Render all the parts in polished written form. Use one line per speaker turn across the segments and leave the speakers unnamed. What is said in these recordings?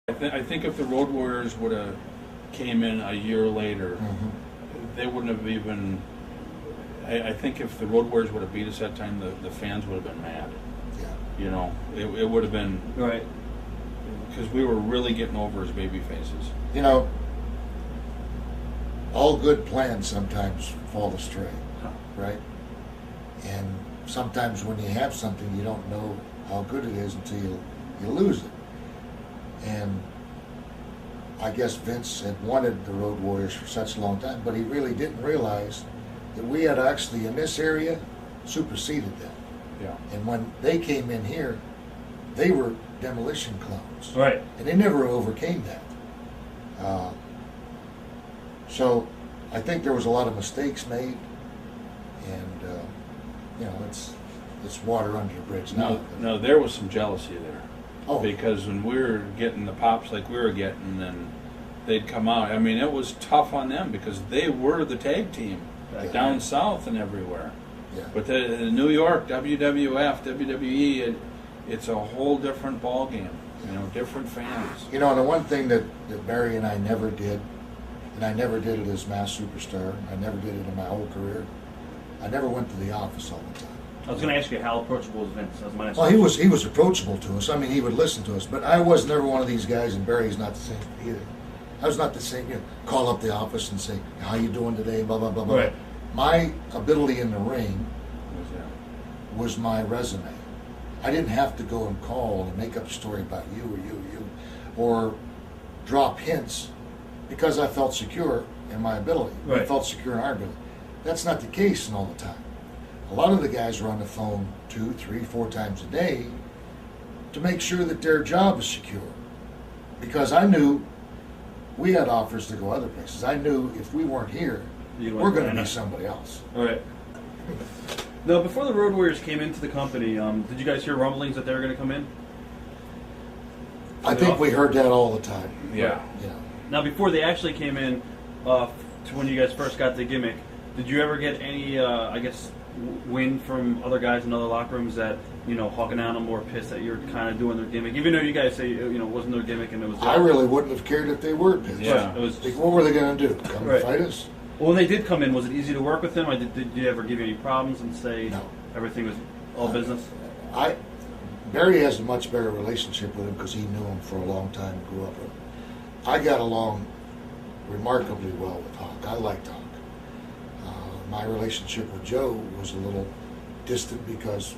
I think if the Road Warriors would have came in a year later, they wouldn't have even. I think if the Road Warriors would have beat us that time, the fans would have been mad.
Yeah.
You know, it would have been
right
because we were really getting over as baby faces.
You know, all good plans sometimes fall astray, right? And sometimes when you have something, you don't know how good it is until you lose it. And I guess Vince had wanted the Road Warriors for such a long time, but he really didn't realize that we had actually, in this area, superseded them.
Yeah.
And when they came in here, they were demolition clones.
right
And they never overcame that. So I think there was a lot of mistakes made, and you know, it's water under the bridge now.
No, there was some jealousy there.
Oh.
Because when we were getting the pops like we were getting, and they'd come out. I mean, it was tough on them because they were the tag team down south and everywhere.
Yeah.
But the New York, WWF, WWE, it's a whole different ball game. You know, different fans.
You know, and the one thing that Barry and I never did, and I never did it as Mass Superstar, I never did it in my whole career, I never went to the office all the time.
I was going to ask you how approachable was Vince. That was my next
Well,
question.
he was approachable to us. I mean, he would listen to us, but I was never one of these guys, and Barry's not the same either. I was not the same. You know, call up the office and say, "How you doing today?" Blah blah blah blah.
Right.
My ability in the ring was my resume. I didn't have to go and call and make up a story about you, or drop hints because I felt secure in my ability.
Right.
I felt secure in our ability. That's not the case all the time. A lot of the guys are on the phone 2, 3, 4 times a day to make sure that their job is secure. Because I knew we had offers to go other places. I knew if we weren't here, we're going to be somebody else.
All right. Now, before the Road Warriors came into the company, did you guys hear rumblings that they were going to come in?
I think we heard that all the time.
Yeah.
Yeah.
Now, before they actually came in, to when you guys first got the gimmick, did you ever get any, wind from other guys in other locker rooms that, Hawk and Animal were pissed that you're kind of doing their gimmick, even though you guys say, it wasn't their gimmick and it was...
I really wouldn't have cared if they were pissed.
Yeah.
It was,
Like, what were they going to do? Come
Right.
and fight us?
well, when they did come in, was it easy to work with them? Or did you ever give you any problems and say
No.
everything was all business?
Barry has a much better relationship with him because he knew him for a long time, grew up with him. I got along remarkably well with Hawk. I liked Hawk. My relationship with Joe was a little distant because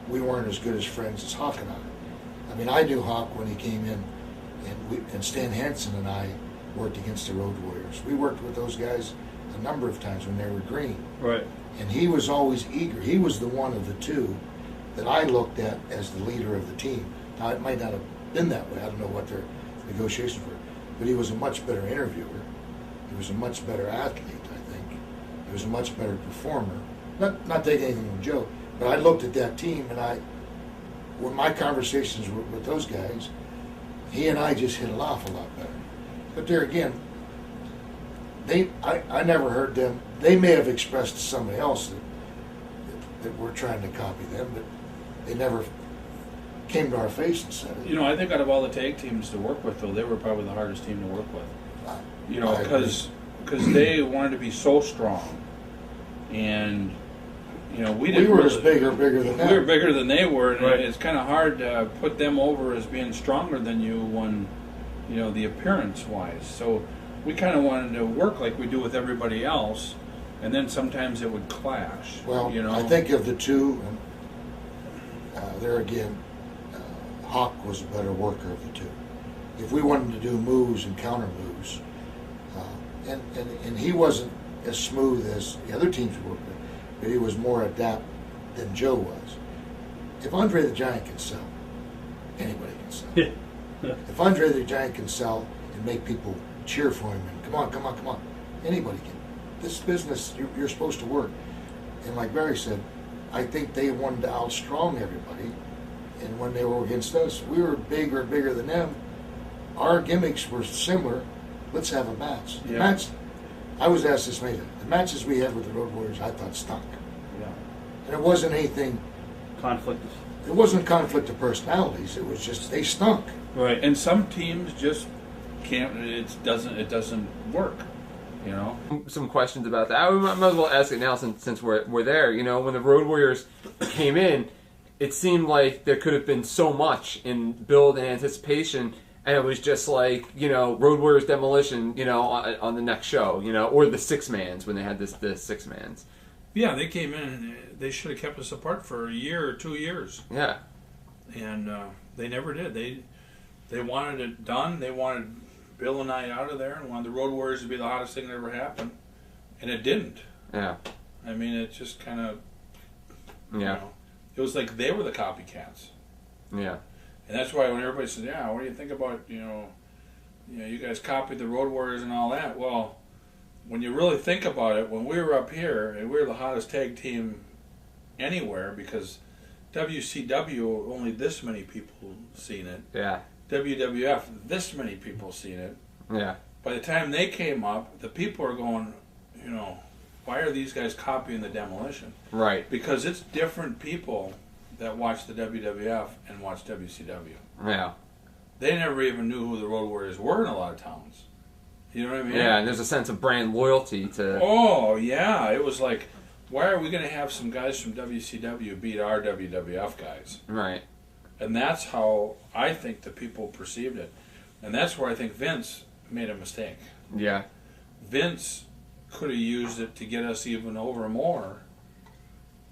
we weren't as good as friends as Hawk and I. I mean, I knew Hawk when he came in, and Stan Hansen and I worked against the Road Warriors. We worked with those guys a number of times when they were green.
Right.
And he was always eager. He was the one of the two that I looked at as the leader of the team. Now, it might not have been that way. I don't know what their negotiations were. But he was a much better interviewer. He was a much better athlete, I think. He was a much better performer. Not taking anything from Joe, but I looked at that team, and when my conversations with those guys, he and I just hit it off a lot better. But there again, I never heard them. They may have expressed to somebody else that we're trying to copy them, but they never came to our face and said it.
I think out of all the tag teams to work with, though, they were probably the hardest team to work with.
I
Because they wanted to be so strong, and we didn't.
We were
really,
bigger than them.
We were bigger than they were, and
Right.
it's kind of hard to put them over as being stronger than you when, the appearance wise. So we kind of wanted to work like we do with everybody else, and then sometimes it would clash.
Well, I think of the two, there again, Hawk was a better worker of the two. If we wanted to do moves and counter moves, and he wasn't as smooth as the other teams we worked with, but he was more adept than Joe was. If Andre the Giant can sell, anybody can sell. If Andre the Giant can sell and make people cheer for him and come on, anybody can. This business, you're supposed to work. And like Barry said, I think they wanted to outstrong everybody. And when they were against us, we were bigger than them. Our gimmicks were similar. Let's have a match. The match, I was asked this later. The matches we had with the Road Warriors, I thought stunk.
Yeah.
And it wasn't anything
Conflict.
It wasn't a conflict of personalities. It was just they stunk.
Right.
And some teams just can't. It doesn't work. You know.
Some questions about that. I might as well ask it now since we're there. You know, when the Road Warriors came in, it seemed like there could have been so much in build and anticipation, and it was just like, you know, Road Warriors Demolition, you know, on the next show, you know, or the Six Mans when they had the Six Mans.
Yeah, they came in and they should have kept us apart for a year or 2 years.
Yeah.
And they never did. They wanted it done. They wanted Bill and I out of there and wanted the Road Warriors to be the hottest thing that ever happened. And it didn't.
Yeah.
I mean, it just kind of,
Yeah.
you know, it was like they were the copycats.
Yeah.
And that's why when everybody says, yeah, what do you think about, you guys copied the Road Warriors and all that. Well, when you really think about it, when we were up here, and we were the hottest tag team anywhere, because WCW, only this many people seen it.
Yeah.
WWF, this many people seen it.
Yeah.
By the time they came up, the people are going, why are these guys copying the Demolition?
Right.
Because it's different people that watch the WWF and watch WCW.
Yeah.
They never even knew who the Road Warriors were in a lot of towns. You know what I mean?
Yeah, and there's a sense of brand loyalty to...
Oh, yeah. It was like, why are we going to have some guys from WCW beat our WWF guys?
Right.
And that's how I think the people perceived it. And that's where I think Vince made a mistake.
Yeah.
Vince could have used it to get us even over more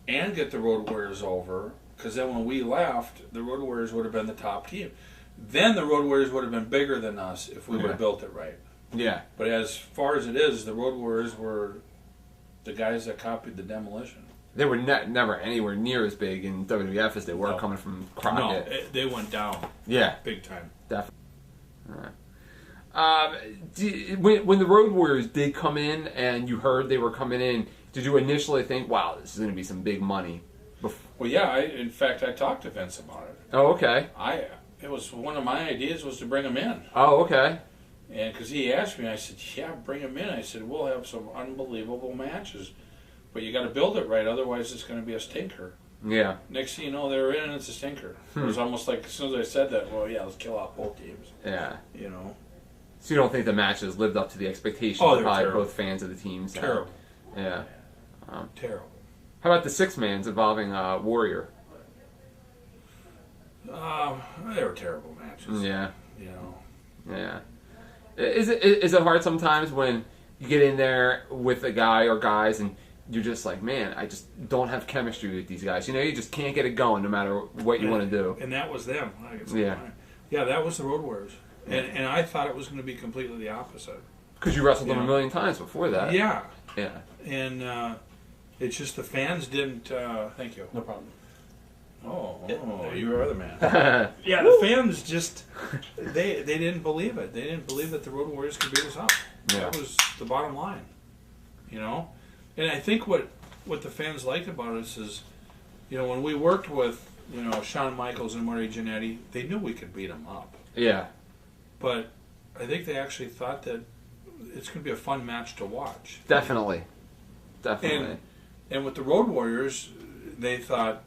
and get the Road Warriors over, because then when we left, the Road Warriors would have been the top team. Then the Road Warriors would have been bigger than us if we would have built it right.
Yeah.
But as far as it is, the Road Warriors were the guys that copied the Demolition.
They were never anywhere near as big in WWF as they were coming from Crockett.
No, they went down.
Yeah.
Big time.
Definitely. All right. When the Road Warriors did come in and you heard they were coming in, did you initially think, wow, this is going to be some big money?
Well, yeah. In fact, I talked to Vince about it.
Oh, okay.
It was one of my ideas was to bring him in.
Oh, okay.
And because he asked me, I said, yeah, bring him in. I said, we'll have some unbelievable matches. But you got to build it right, otherwise it's going to be a stinker.
Yeah.
Next thing you know, they were in and it's a stinker. It was almost like as soon as I said that, well, yeah, let's kill out both teams.
Yeah.
So
you don't think the matches lived up to the expectations by both fans of the teams?
Terrible.
Yeah.
Terrible.
How about the Six Mans involving Warrior?
They were terrible matches.
Yeah.
Yeah.
Is it hard sometimes when you get in there with a guy or guys and you're just like, man, I just don't have chemistry with these guys. You just can't get it going no matter what you want to do.
And that was them.
Yeah.
Yeah, that was the Road Warriors. And I thought it was going to be completely the opposite.
Because you wrestled them a million times before that.
Yeah.
Yeah.
And it's just the fans didn't... thank you.
No problem.
Oh, you are the man.
Yeah,
The fans just... They didn't believe it. They didn't believe that the Road Warriors could beat us up.
Yeah.
That was the bottom line. And I think what the fans liked about us is, when we worked with, Shawn Michaels and Marty Jannetty, they knew we could beat them up.
Yeah.
But I think they actually thought that it's going to be a fun match to watch.
Definitely.
And with the Road Warriors, they thought,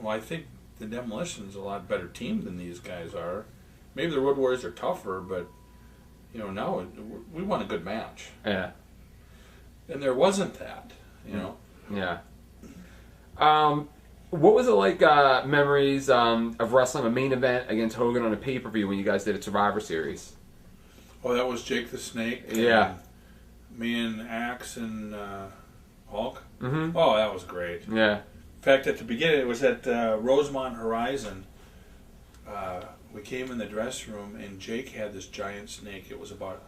well, I think the Demolition's a lot better team than these guys are. Maybe the Road Warriors are tougher, but, no, we want a good match.
Yeah.
And there wasn't that,
Yeah. What was it like, memories of wrestling a main event against Hogan on a pay-per-view when you guys did a Survivor Series?
Oh, that was Jake the Snake.
Yeah.
Me and Axe and Hulk.
Mm-hmm.
Oh, that was great.
Yeah.
In fact, at the beginning, it was at Rosemont Horizon. We came in the dressing room, and Jake had this giant snake. It was about,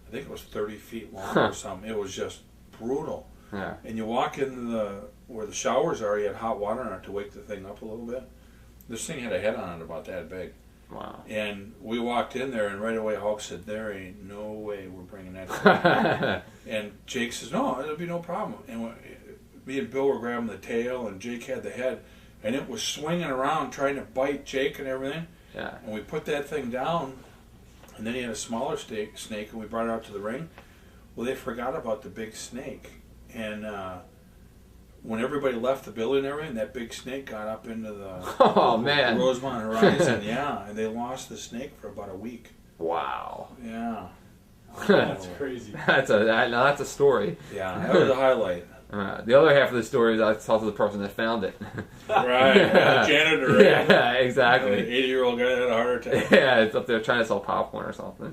I think it was 30 feet long or something. It was just brutal.
Yeah.
And you walk in where the showers are, you had hot water on it to wake the thing up a little bit. This thing had a head on it about that big.
Wow.
And we walked in there, and right away Hulk said, there ain't no way we're bringing that thing. And Jake says, no, it'll be no problem. And me and Bill were grabbing the tail, and Jake had the head, and it was swinging around trying to bite Jake and everything.
Yeah.
And we put that thing down, and then he had a smaller snake, and we brought it out to the ring. Well, they forgot about the big snake, and when everybody left the building and everything, that big snake got up into the
Oh man!
Rosemont horizon. Yeah, and they lost the snake for about a week.
Wow.
Yeah.
That's crazy.
That's a story.
Yeah, that was a highlight.
The other half of the story is I talked to the person that found it.
Right, the janitor. Right?
Yeah, exactly.
The 80-year-old guy that had a heart attack.
Yeah, it's up there trying to sell popcorn or something.